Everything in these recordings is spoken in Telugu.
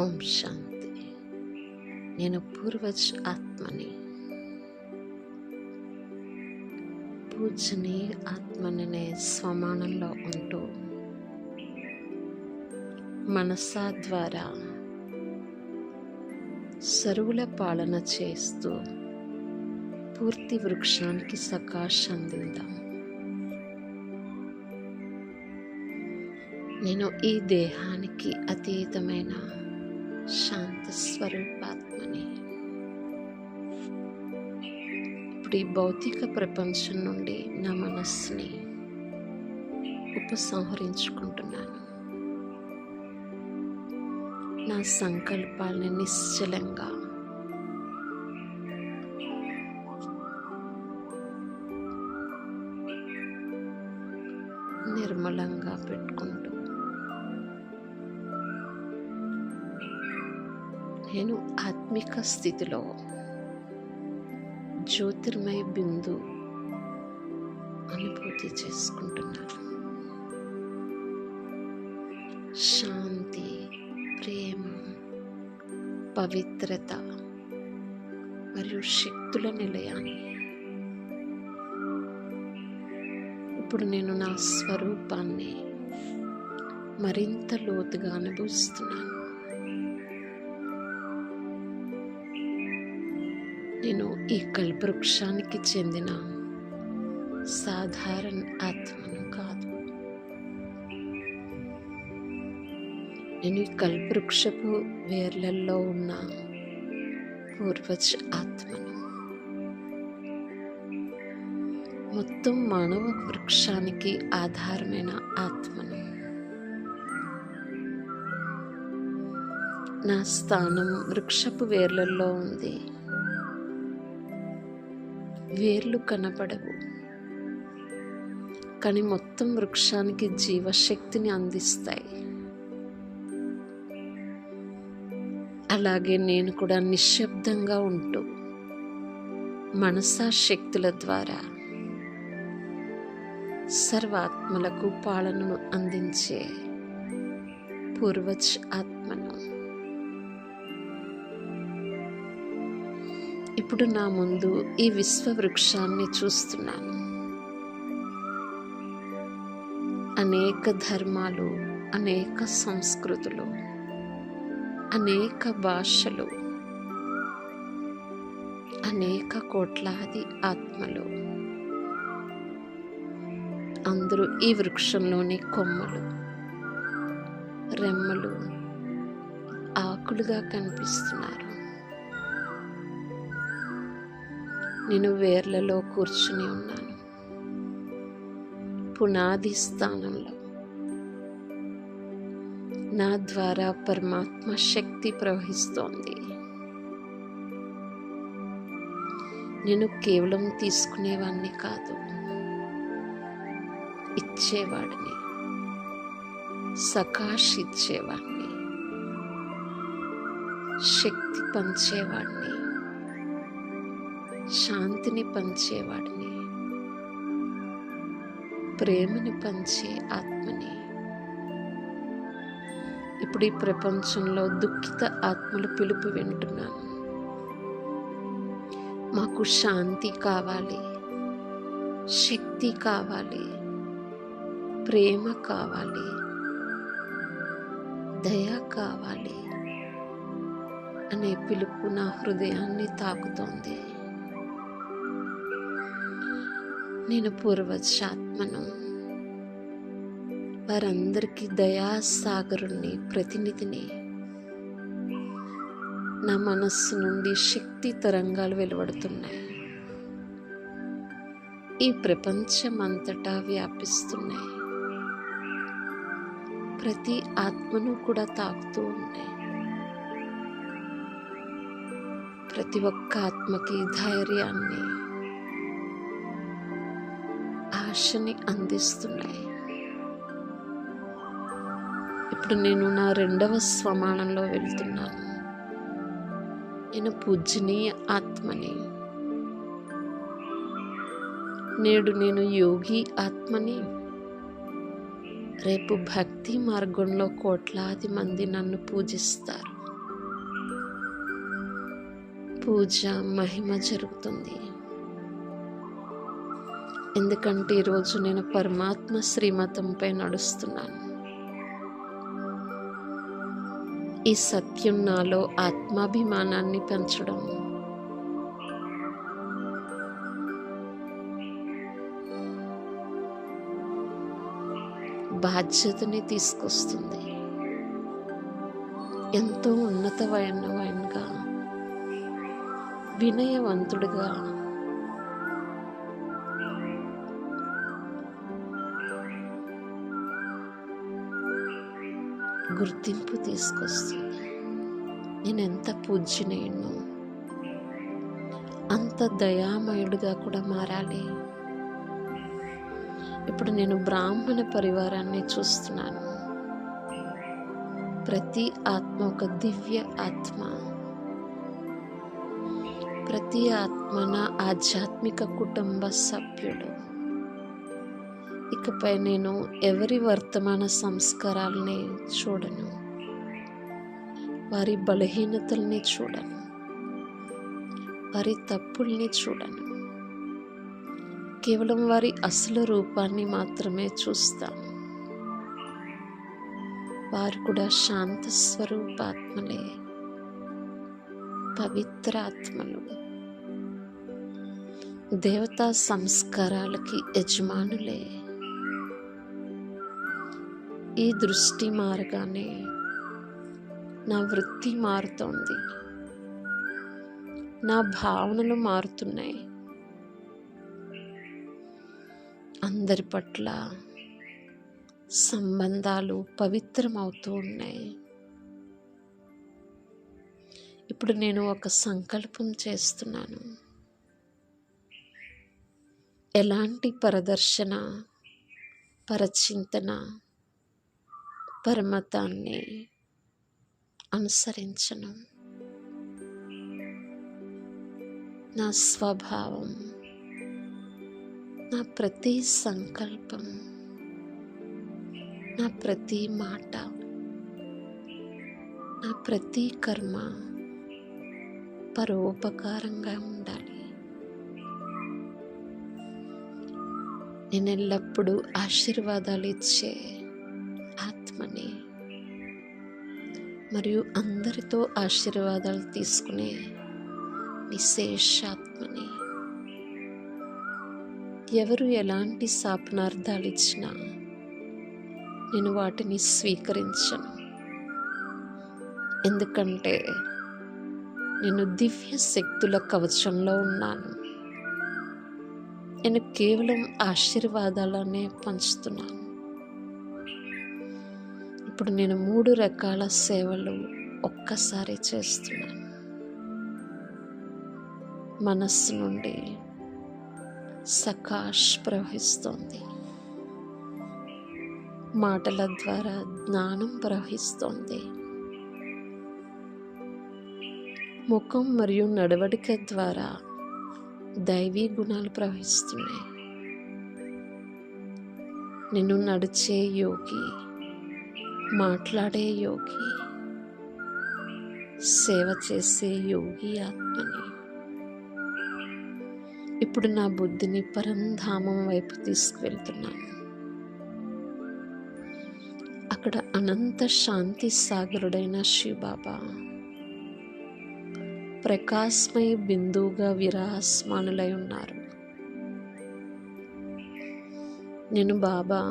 ఓం శాంతి. నేను పూర్వజ్ ఆత్మని, పూజనీయ ఆత్మననే స్వమానంలో ఉంటూ మనసా ద్వారా సరువుల పాలన చేస్తూ పూర్తి వృక్షానికి సకాశ అందిద్దాం. నేను ఈ దేహానికి అతీతమైన శాంత స్వరూపాత్మని. ఇప్పుడు ఈ భౌతిక ప్రపంచం నుండి నా మనస్సుని ఉపసంహరించుకుంటున్నాను. నా సంకల్పాలని నిశ్చలంగా నిర్మలంగా పెట్టుకుంటూ నేను ఆత్మిక స్థితిలో జ్యోతిర్మయ బిందు అనుభూతి చేసుకుంటున్నాను. శాంతి, ప్రేమ, పవిత్రత మరియు శక్తుల నిలయాన్ని ఇప్పుడు నేను నా స్వరూపాన్ని మరింత లోతుగా అనుభవిస్తున్నాను. నేను ఈ కల్పవృక్షానికి చెందిన సాధారణ ఆత్మను కాదు. నేను ఈ కల్పవృక్షపు వేర్లల్లో ఉన్న పూర్వజ్ ఆత్మను. మొత్తం మానవ వృక్షానికి ఆధారమైన ఆత్మను. నా స్థానం వృక్షపు వేర్లల్లో ఉంది. వేర్లు కనపడవు, కానీ మొత్తం వృక్షానికి జీవశక్తిని అందిస్తాయి. అలాగే నేను కూడా నిశ్శబ్దంగా ఉంటూ మనసా శక్తుల ద్వారా సర్వాత్మలకు పాలనను అందించే పూర్వజ్ ఆత్మను. ఇప్పుడు నా ముందు ఈ విశ్వవృక్షాన్ని చూస్తున్నాను. అనేక ధర్మాలు, అనేక సంస్కృతులు, అనేక భాషలు, అనేక కోట్లాది ఆత్మలు, అందరూ ఈ వృక్షంలోని కొమ్మలు, రెమ్మలు, ఆకులుగా కనిపిస్తున్నారు. నేను వేర్లలో కూర్చుని ఉన్నాను, పునాది స్థానంలో. నా ద్వారా పరమాత్మ శక్తి ప్రవహిస్తోంది. నేను కేవలం తీసుకునేవాడిని కాదు, ఇచ్చేవాడిని, సకాష్ ఇచ్చేవాడిని, శక్తి పంచేవాడిని, శాంతిని పంచేవాడిని, ప్రేమని పంచే ఆత్మని. ఇప్పుడు ఈ ప్రపంచంలో దుఃఖిత ఆత్మల పిలుపు వింటున్నాను. మాకు శాంతి కావాలి, శక్తి కావాలి, ప్రేమ కావాలి, దయ కావాలి అనే పిలుపు నా హృదయాన్ని తాకుతోంది. నేను పూర్వజాత్మను. వారందరికీ దయాసాగరుణ్ణి, ప్రతినిధిని. నా మనస్సు నుండి శక్తి తరంగాలు వెలువడుతున్నాయి. ఈ ప్రపంచమంతటా వ్యాపిస్తున్నాయి. ప్రతి ఆత్మను కూడా తాకుతూ ఉన్నాయి. ప్రతి ఒక్క ఆత్మకి ధైర్యాన్ని, ఆశని అందిస్తున్నాయి. ఇప్పుడు నేను నా రెండవ స్వమానంలో వెళ్తున్నాను. నేను పూజనీయ ఆత్మని. నేడు నేను యోగి ఆత్మని. రేపు భక్తి మార్గంలో కోట్లాది మంది నన్ను పూజిస్తారు. పూజ మహిమ జరుగుతుంది. ఎందుకంటే ఈరోజు నేను పరమాత్మ శ్రీమతంపై నడుస్తున్నాను. ఈ సత్యం నాలో ఆత్మాభిమానాన్ని పెంచడం, బాధ్యతని తీసుకొస్తుంది. ఎంతో ఉన్నతమైనగా, వినయవంతుడిగా, గుర్తింపు తీసుకొస్తుంది. నేను ఎంత పూజ్యనీయుడినో అంత దయామయుడిగా కూడా మారాలి. ఇప్పుడు నేను బ్రాహ్మణ పరివారాన్ని చూస్తున్నాను. ప్రతి ఆత్మ ఒక దివ్య ఆత్మ. ప్రతి ఆత్మ నా ఆధ్యాత్మిక కుటుంబ సభ్యుడు. ఇకపై నేను ఎవరి వర్తమాన సంస్కారాలని చూడను, వారి బలహీనతల్ని చూడను, వారి తప్పుల్ని చూడను. కేవలం వారి అసలు రూపాన్ని మాత్రమే చూస్తాను. వారు కూడా శాంత స్వరూపాత్మలే, పవిత్ర ఆత్మలు, దేవతా సంస్కారాలకి యజమానులే. ఈ దృష్టి మారగానే నా వృత్తి మారుతోంది, నా భావనలు మారుతున్నాయి. అందరి పట్ల సంబంధాలు పవిత్రమవుతూ ఉన్నాయి. ఇప్పుడు నేను ఒక సంకల్పం చేస్తున్నాను. ఎలాంటి పరదర్శన, పరచింతన, పరమతాన్ని అనుసరించను. నా స్వభావం, నా ప్రతి సంకల్పం, నా ప్రతి మాట, నా ప్రతి కర్మ పరోపకారంగా ఉండాలి. నేను ఎల్లప్పుడూ ఆశీర్వాదాలు ఇచ్చే ఆత్మని మరియు అందరితో ఆశీర్వాదాలు తీసుకునే విశేషాత్మని. ఎవరు ఎలాంటి శాపనార్థాలు ఇచ్చినా నేను వాటిని స్వీకరించను. ఎందుకంటే నేను దివ్య శక్తుల కవచంలో ఉన్నాను. నేను కేవలం ఆశీర్వాదాలనే పంచుతున్నాను. ఇప్పుడు నేను 3 రకాల సేవలు ఒక్కసారి చేస్తున్నాను. మనస్సు నుండి సకాష్ ప్రవహిస్తోంది. మాటల ద్వారా జ్ఞానం ప్రవహిస్తోంది. ముఖం మరియు నడవడిక ద్వారా దైవీ గుణాలు ప్రవహిస్తున్నాయి. నేను నడిచే యోగి, మాట్లాడే యోగి, సేవ చేసే యోగి ఆత్మని. ఇప్పుడు నా బుద్ధిని పరంధామం వైపు తీసుకువెళ్తున్నాను. అక్కడ అనంత శాంతి సాగరుడైన శివబాబా ప్రకాశమయ బిందువుగా విరాస్మానులై ఉన్నారు. నేను బాబా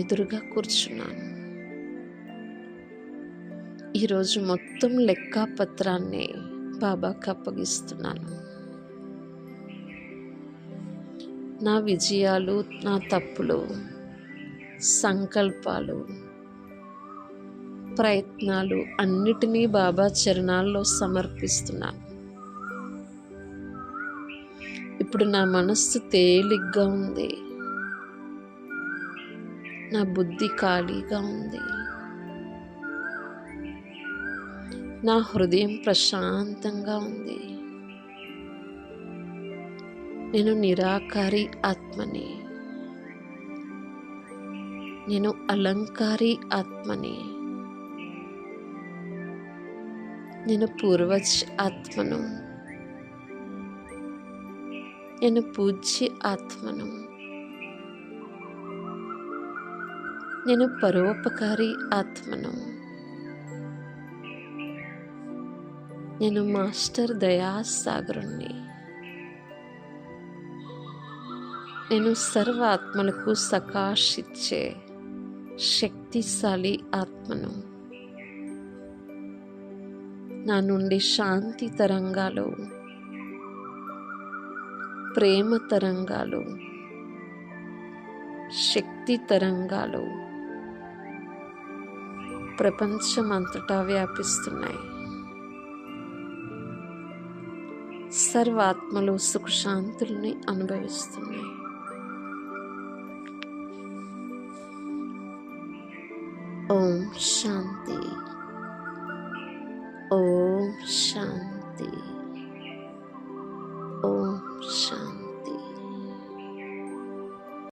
ఎదురుగా కూర్చున్నాను. ఈరోజు మొత్తం లెక్కాపత్రాన్ని బాబాకి అప్పగిస్తున్నాను. నా విజయాలు, నా తప్పులు, సంకల్పాలు, ప్రయత్నాలు అన్నిటినీ బాబా చరణాల్లో సమర్పిస్తున్నాను. ఇప్పుడు నా మనస్సు తేలిగ్గా ఉంది. నా బుద్ధి ఖాళీగా ఉంది. నా హృదయం ప్రశాంతంగా ఉంది. నేను నిరాకారి ఆత్మని. నేను అలంకారి ఆత్మని. నేను పూర్వజ్ ఆత్మను. నేను పూజ్య ఆత్మను. నేను పరోపకారి ఆత్మను. నేను మాస్టర్ దయాసాగరుణ్ణి. నేను సర్వ ఆత్మలకు సకాశిచ్చే శక్తిశాలి ఆత్మను. నా నుండి శాంతి తరంగాలు, ప్రేమ తరంగాలు, శక్తి తరంగాలు ప్రపంచమంతటా వ్యాపిస్తున్నాయి. సర్వాత్మలు సుఖశాంతుల్ని అనుభవిస్తున్నాయి. ఓం శాంతి. ఓం శాంతి. ఓం శాంతి.